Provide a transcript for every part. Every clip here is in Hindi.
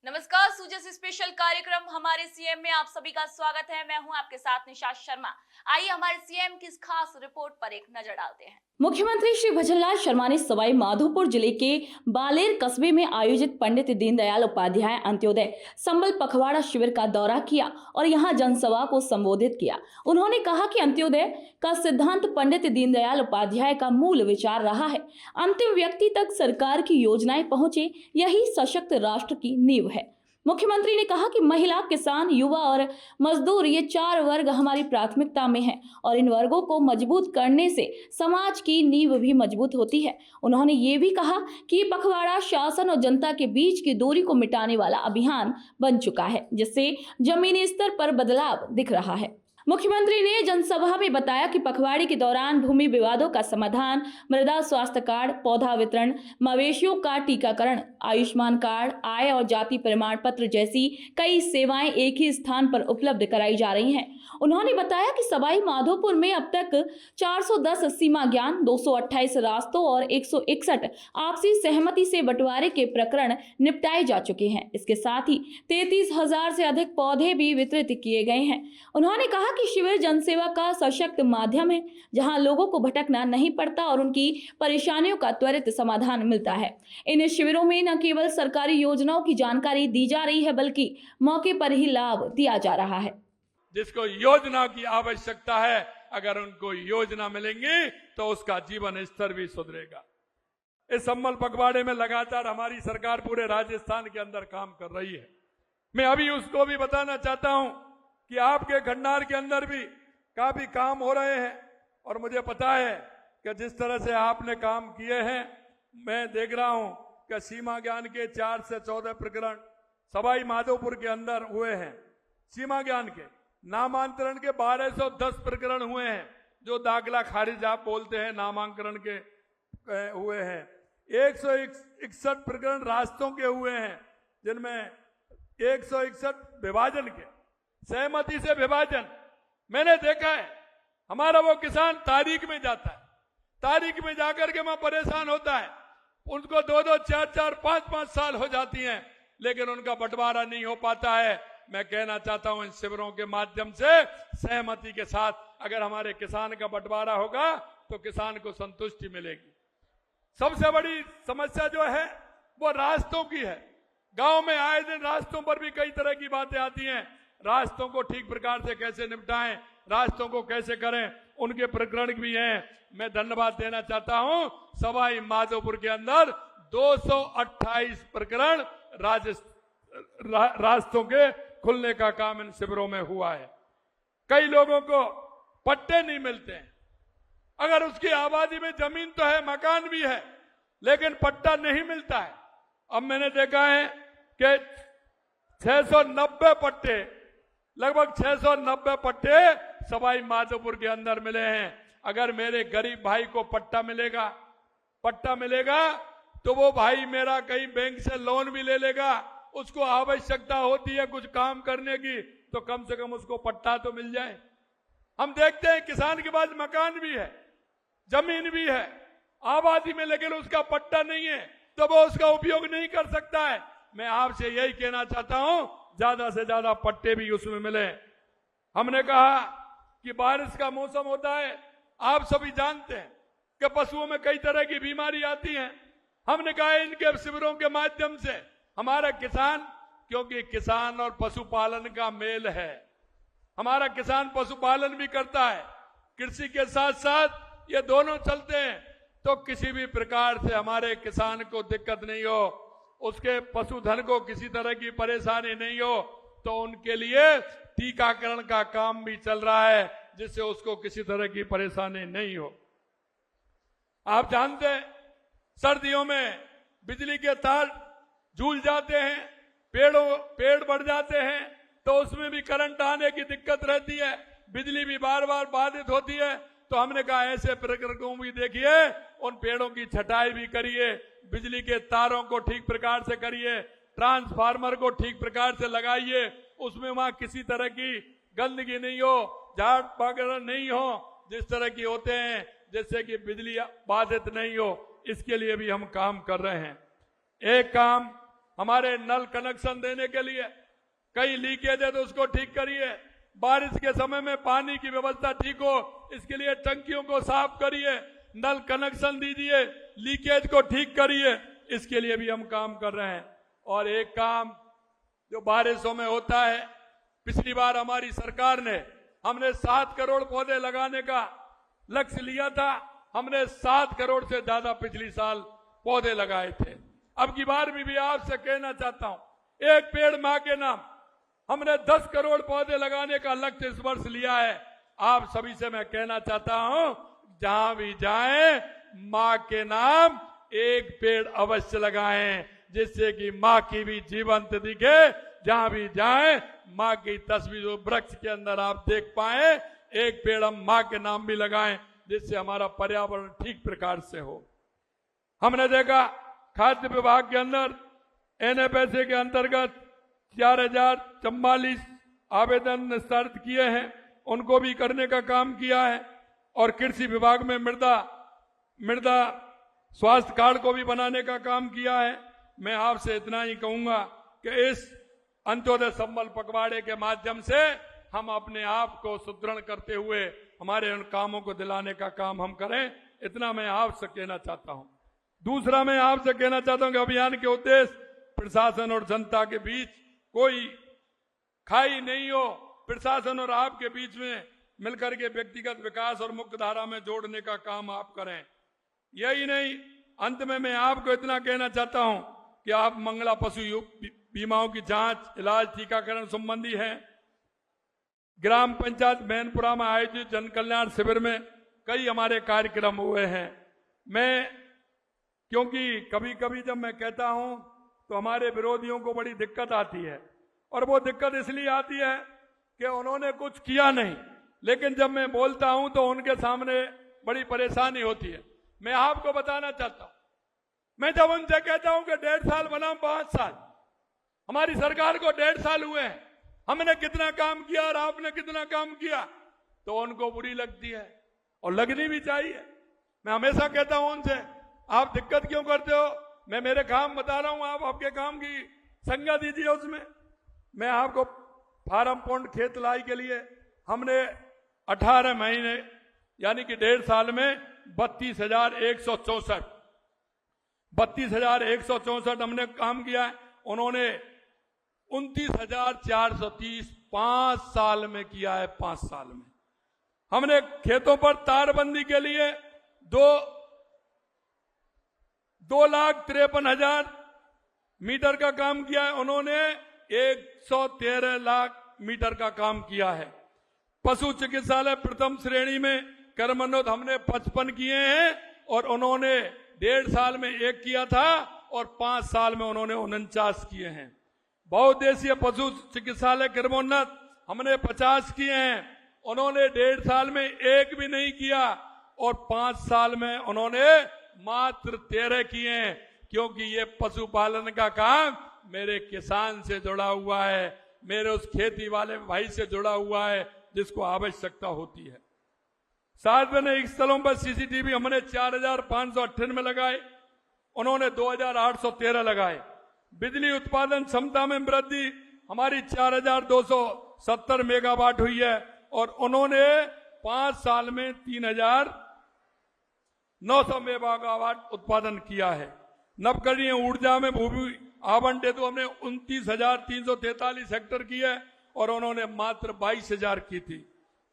नमस्कार, सूजस स्पेशल कार्यक्रम हमारे सीएम में आप सभी का स्वागत है। मैं हूं आपके साथ निशा शर्मा। आइए हमारे सीएम की इस खास रिपोर्ट पर एक नजर डालते हैं। मुख्यमंत्री श्री भजनलाल शर्मा ने सवाई माधोपुर जिले के बालेर कस्बे में आयोजित पंडित दीनदयाल उपाध्याय अंत्योदय संबल पखवाड़ा शिविर का दौरा किया और यहां जनसभा को संबोधित किया। उन्होंने कहा कि अंत्योदय का सिद्धांत पंडित दीनदयाल उपाध्याय का मूल विचार रहा है। अंतिम व्यक्ति तक सरकार की योजनाएं पहुंचे, यही सशक्त राष्ट्र की नींव है। मुख्यमंत्री ने कहा कि महिला, किसान, युवा और मजदूर ये 4 वर्ग हमारी प्राथमिकता में हैं और इन वर्गों को मजबूत करने से समाज की नींव भी मजबूत होती है। उन्होंने ये भी कहा कि पखवाड़ा शासन और जनता के बीच की दूरी को मिटाने वाला अभियान बन चुका है, जिससे जमीनी स्तर पर बदलाव दिख रहा है। मुख्यमंत्री ने जनसभा में बताया कि पखवाड़े के दौरान भूमि विवादों का समाधान, मृदा स्वास्थ्य कार्ड, पौधा वितरण, मवेशियों का टीकाकरण, आयुष्मान कार्ड, आय और जाति प्रमाण पत्र जैसी कई सेवाएं एक ही स्थान पर उपलब्ध कराई जा रही हैं। उन्होंने बताया कि सवाई माधोपुर में अब तक 410 सीमा ज्ञान, 228 रास्तों और 161 आपसी सहमति से बंटवारे के प्रकरण निपटाए जा चुके हैं। इसके साथ ही 33,000 से अधिक पौधे भी वितरित किए गए हैं। उन्होंने कहा कि शिविर जनसेवा का सशक्त माध्यम है, जहां लोगों को भटकना नहीं पड़ता और उनकी परेशानियों का त्वरित समाधान मिलता है। इन शिविरों में न केवल सरकारी योजनाओं की जानकारी दी जा रही है, बल्कि मौके पर ही लाभ दिया जा रहा है। जिसको योजना की आवश्यकता है, अगर उनको योजना मिलेंगी तो उसका जीवन स्तर भी सुधरेगा। इस संबल पखवाड़े में लगातार हमारी सरकार पूरे राजस्थान के अंदर काम कर रही है। मैं अभी उसको भी बताना चाहता हूं कि आपके खंडार के अंदर भी काफी काम हो रहे हैं और मुझे पता है कि जिस तरह से आपने काम किए हैं, मैं देख रहा हूं कि सीमा ज्ञान के 4 से 14 प्रकरण सवाई माधोपुर के अंदर हुए हैं। सीमा ज्ञान के नामांतरण के 1210 प्रकरण हुए हैं, जो दाखला खारिज आप बोलते हैं, नामांकन के हुए हैं। 161 प्रकरण रास्तों के हुए हैं, जिनमें 161 विभाजन के, सहमति से विभाजन। मैंने देखा है, हमारा वो किसान तारीख में जाता है, तारीख में जाकर के वहां परेशान होता है, उनको 2-2, 4-4, 5-5 साल हो जाती हैं, लेकिन उनका बंटवारा नहीं हो पाता है। मैं कहना चाहता हूं इन शिविरों के माध्यम से सहमति के साथ अगर हमारे किसान का बंटवारा होगा तो किसान को संतुष्टि मिलेगी। सबसे बड़ी समस्या जो है वो रास्तों की है। गांव में आए दिन रास्तों पर भी कई तरह की बातें आती हैं। रास्तों को ठीक प्रकार से कैसे निपटाएं, रास्तों को कैसे करें, उनके प्रकरण भी हैं। मैं धन्यवाद देना चाहता हूं, सवाई माधोपुर के अंदर 228 प्रकरण रास्तों के खुलने का काम इन शिविरों में हुआ है। कई लोगों को पट्टे नहीं मिलते हैं, अगर उसकी आबादी में जमीन तो है, मकान भी है, लेकिन पट्टा नहीं मिलता है। अब मैंने देखा है कि 690 पट्टे, लगभग 690 पट्टे सवाई माधोपुर के अंदर मिले हैं। अगर मेरे गरीब भाई को पट्टा मिलेगा तो वो भाई मेरा कहीं बैंक से लोन भी ले लेगा। उसको आवश्यकता होती है कुछ काम करने की, तो कम से कम उसको पट्टा तो मिल जाए। हम देखते हैं किसान के पास मकान भी है, जमीन भी है, आबादी में, लेकिन उसका पट्टा नहीं है, तो वो उसका उपयोग नहीं कर सकता है। मैं आपसे यही कहना चाहता हूं, ज्यादा से ज्यादा पट्टे भी उसमें मिले। हमने कहा कि बारिश का मौसम होता है, आप सभी जानते हैं कि पशुओं में कई तरह की बीमारी आती है। हमने कहा इनके शिविरों के माध्यम से हमारा किसान, क्योंकि किसान और पशुपालन का मेल है, हमारा किसान पशुपालन भी करता है, कृषि के साथ साथ ये दोनों चलते हैं, तो किसी भी प्रकार से हमारे किसान को दिक्कत नहीं हो, उसके पशुधन को किसी तरह की परेशानी नहीं हो, तो उनके लिए टीकाकरण का काम भी चल रहा है, जिससे उसको किसी तरह की परेशानी नहीं हो। आप जानते हैं सर्दियों में बिजली के तार झूल जाते हैं, पेड़ बढ़ जाते हैं, तो उसमें भी करंट आने की दिक्कत रहती है, बिजली भी बार बार बाधित होती है। तो हमने कहा ऐसे प्रकरणों भी देखिए, उन पेड़ों की छटाई भी करिए, बिजली के तारों को ठीक प्रकार से करिए, ट्रांसफार्मर को ठीक प्रकार से लगाइए, उसमें वहां किसी तरह की गंदगी नहीं हो, झाड़ वगैरह नहीं हो, जिस तरह की होते हैं, जिससे कि बिजली बाधित नहीं हो। इसके लिए भी हम काम कर रहे हैं। एक काम हमारे नल कनेक्शन देने के लिए, कहीं लीकेज है तो उसको ठीक करिए, बारिश के समय में पानी की व्यवस्था ठीक हो इसके लिए टंकियों को साफ करिए, नल कनेक्शन दीजिए, लीकेज को ठीक करिए, इसके लिए भी हम काम कर रहे हैं। और एक काम जो बारिशों में होता है, पिछली बार हमारी सरकार ने हमने 7 करोड़ पौधे लगाने का लक्ष्य लिया था, हमने 7 करोड़ से ज्यादा पिछली साल पौधे लगाए थे। अब की बार भी आपसे कहना चाहता हूं, एक पेड़ मां के नाम, हमने 10 करोड़ पौधे लगाने का लक्ष्य इस वर्ष लिया है। आप सभी से मैं कहना चाहता हूं, जहां भी जाएं मां के नाम एक पेड़ अवश्य लगाएं, जिससे कि मां की भी जीवंत दिखे। जहां भी जाएं मां की तस्वीर वृक्ष के अंदर आप देख पाए, एक पेड़ हम मां के नाम भी लगाएं, जिससे हमारा पर्यावरण ठीक प्रकार से हो। हमने देखा खाद्य विभाग के अंदर NFSA के अंतर्गत 4044 आवेदन निस्तारित किए हैं, उनको भी करने का काम किया है। और कृषि विभाग में मृदा स्वास्थ्य कार्ड को भी बनाने का काम किया है। मैं आपसे इतना ही कहूंगा कि इस अंत्योदय संबल पखवाड़े के माध्यम से हम अपने आप को सुदृढ़ करते हुए हमारे उन कामों को दिलाने का काम हम करें, इतना मैं आपसे कहना चाहता हूं। दूसरा मैं आपसे कहना चाहता हूं कि अभियान के उद्देश्य प्रशासन और जनता के बीच कोई खाई नहीं हो, प्रशासन और आपके बीच में मिलकर के व्यक्तिगत विकास और मुख्य धारा में जोड़ने का काम आप करें। यही नहीं, अंत में मैं आपको इतना कहना चाहता हूं कि आप मंगला पशु बीमाओं की जांच, इलाज, टीकाकरण संबंधी है। ग्राम पंचायत मैनपुरा में आयोजित जन कल्याण शिविर में कई हमारे कार्यक्रम हुए हैं। क्योंकि कभी कभी जब मैं कहता हूं तो हमारे विरोधियों को बड़ी दिक्कत आती है, और वो दिक्कत इसलिए आती है कि उन्होंने कुछ किया नहीं, लेकिन जब मैं बोलता हूं तो उनके सामने बड़ी परेशानी होती है। मैं आपको बताना चाहता हूं, मैं जब उनसे कहता हूं कि 1.5 साल बनाम 5 साल, हमारी सरकार को 1.5 साल हुए हैं, हमने कितना काम किया और आपने कितना काम किया, तो उनको बुरी लगती है और लगनी भी चाहिए। मैं हमेशा कहता हूं उनसे, आप दिक्कत क्यों करते हो? मैं मेरे काम बता रहा हूं, आप आपके काम की संज्ञा दीजिए उसमें। मैं आपको फार्म पॉन्ड खेत लाई के लिए हमने 18 महीने यानी कि 1.5 साल में 32,164 हमने काम किया है। उन्होंने 29,430 5 साल में किया है। 5 साल में हमने खेतों पर तारबंदी के लिए 2,53,000 मीटर का काम किया है। उन्होंने 113 लाख मीटर का काम किया है। पशु चिकित्सालय प्रथम श्रेणी में कर्मोन्नत हमने 55 किए हैं, और उन्होंने 1.5 साल में 1 किया था और 5 साल में उन्होंने 49 किए हैं। बहुउद्देशीय पशु चिकित्सालय कर्मोन्नत हमने 50 किए हैं, उन्होंने 1.5 साल में 1 भी नहीं किया, और 5 साल में उन्होंने मात्र 13 किए हैं। क्योंकि ये पशुपालन का काम मेरे किसान से जुड़ा हुआ है, मेरे उस खेती वाले भाई से जुड़ा हुआ है जिसको आवश्यकता होती है। सार्वजनिक स्थलों पर CCTV हमने 4,598 लगाए, उन्होंने 2,813 लगाए। बिजली उत्पादन क्षमता में वृद्धि हमारी 4,270 मेगावाट हुई है, और उन्होंने 5 साल में 3,900 मेगावाट उत्पादन किया है। नवकरणीय ऊर्जा में भूमि आवंटित तो हमने 29,343 हेक्टेयर की है, और उन्होंने मात्र 22,000 की थी।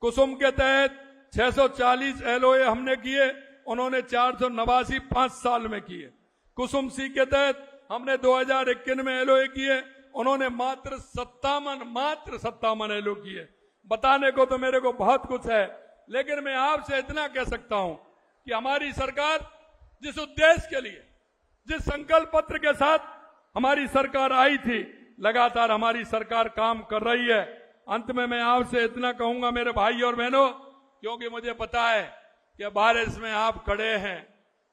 कुसुम के तहत 640 LOA हमने किए, उन्होंने 489 5 साल में किए। कुसुम सी के तहत हमने 2051 में LOA किए, उन्होंने मात्र 57 LOA किए। बताने को तो मेरे को बहुत कुछ है, लेकिन मैं आपसे इतना कह सकता हूं कि हमारी सरकार जिस उद्देश्य के लिए, जिस संकल्प पत्र के साथ हमारी सरकार आई थी, लगातार हमारी सरकार काम कर रही है। अंत में मैं आपसे इतना कहूंगा मेरे भाई और बहनों, क्योंकि मुझे पता है कि बारिश में आप खड़े हैं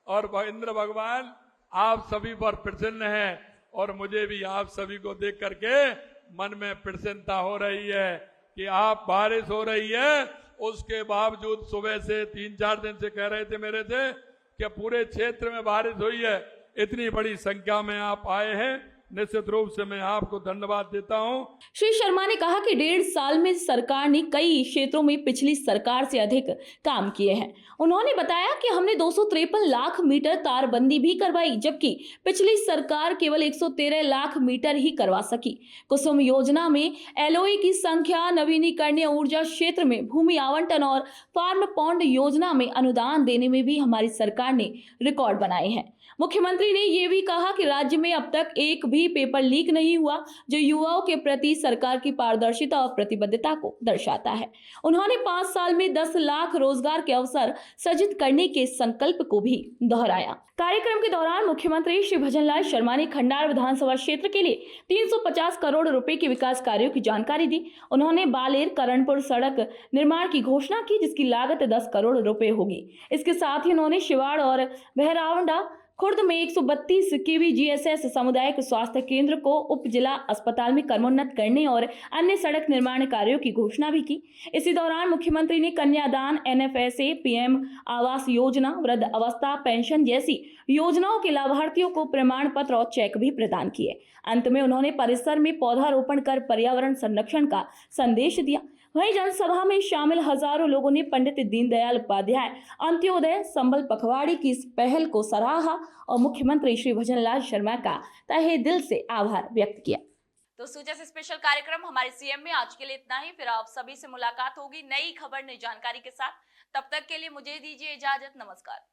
और इंद्र भगवान आप सभी पर प्रसन्न हैं, और मुझे भी आप सभी को देख करके मन में प्रसन्नता हो रही है कि आप बारिश हो रही है, उसके बावजूद सुबह से 3-4 दिन से कह रहे थे मेरे से कि पूरे क्षेत्र में बारिश हुई है, इतनी बड़ी संख्या में आप आए हैं। निश्चित रूप से मैं आपको धन्यवाद देता हूं। श्री शर्मा ने कहा कि 1.5 साल में सरकार ने कई क्षेत्रों में पिछली सरकार से अधिक काम किए हैं। उन्होंने बताया कि हमने 253 लाख मीटर तारबंदी भी करवाई, जबकि पिछली सरकार केवल 113 लाख मीटर ही करवा सकी। कुसुम योजना में एलओए की संख्या, नवीनीकरणीय ऊर्जा क्षेत्र में भूमि आवंटन और फार्म पॉन्ड योजना में अनुदान देने में भी हमारी सरकार ने रिकॉर्ड बनाए हैं। मुख्यमंत्री ने ये भी कहा कि राज्य में अब तक एक भी पेपर लीक नहीं हुआ, जो युवाओं के प्रति सरकार की पारदर्शिता और प्रतिबद्धता को दर्शाता है। उन्होंने 5 साल में 10 लाख रोजगार के अवसर सृजित करने के संकल्प को भी दोहराया। कार्यक्रम के दौरान मुख्यमंत्री श्री भजनलाल शर्मा ने खंडार विधानसभा क्षेत्र के लिए 350 करोड़ रुपए के विकास कार्यों की जानकारी दी। उन्होंने बालेर करणपुर सड़क निर्माण की घोषणा की, जिसकी लागत 10 करोड़ रुपए होगी। इसके साथ ही उन्होंने शिवाड़ और बहरावंडा खुर्द में 132 केवी GSS सामुदायिक स्वास्थ्य केंद्र को उप जिला अस्पताल में क्रमोन्नत करने और अन्य सड़क निर्माण कार्यों की घोषणा भी की। इसी दौरान मुख्यमंत्री ने कन्यादान, NFSA, PM आवास योजना, वृद्ध अवस्था पेंशन जैसी योजनाओं के लाभार्थियों को प्रमाण पत्र और चेक भी प्रदान किए। अंत में उन्होंने परिसर में पौधारोपण कर पर्यावरण संरक्षण का संदेश दिया। वहीं जनसभा में शामिल हजारों लोगों ने पंडित दीनदयाल उपाध्याय अंत्योदय संबल पखवाड़ी की इस पहल को सराहा और मुख्यमंत्री श्री भजनलाल शर्मा का तहे दिल से आभार व्यक्त किया। तो सूचा से स्पेशल कार्यक्रम हमारे CM में आज के लिए इतना ही। फिर आप सभी से मुलाकात होगी नई खबर, नई जानकारी के साथ। तब तक के लिए मुझे दीजिए इजाजत। नमस्कार।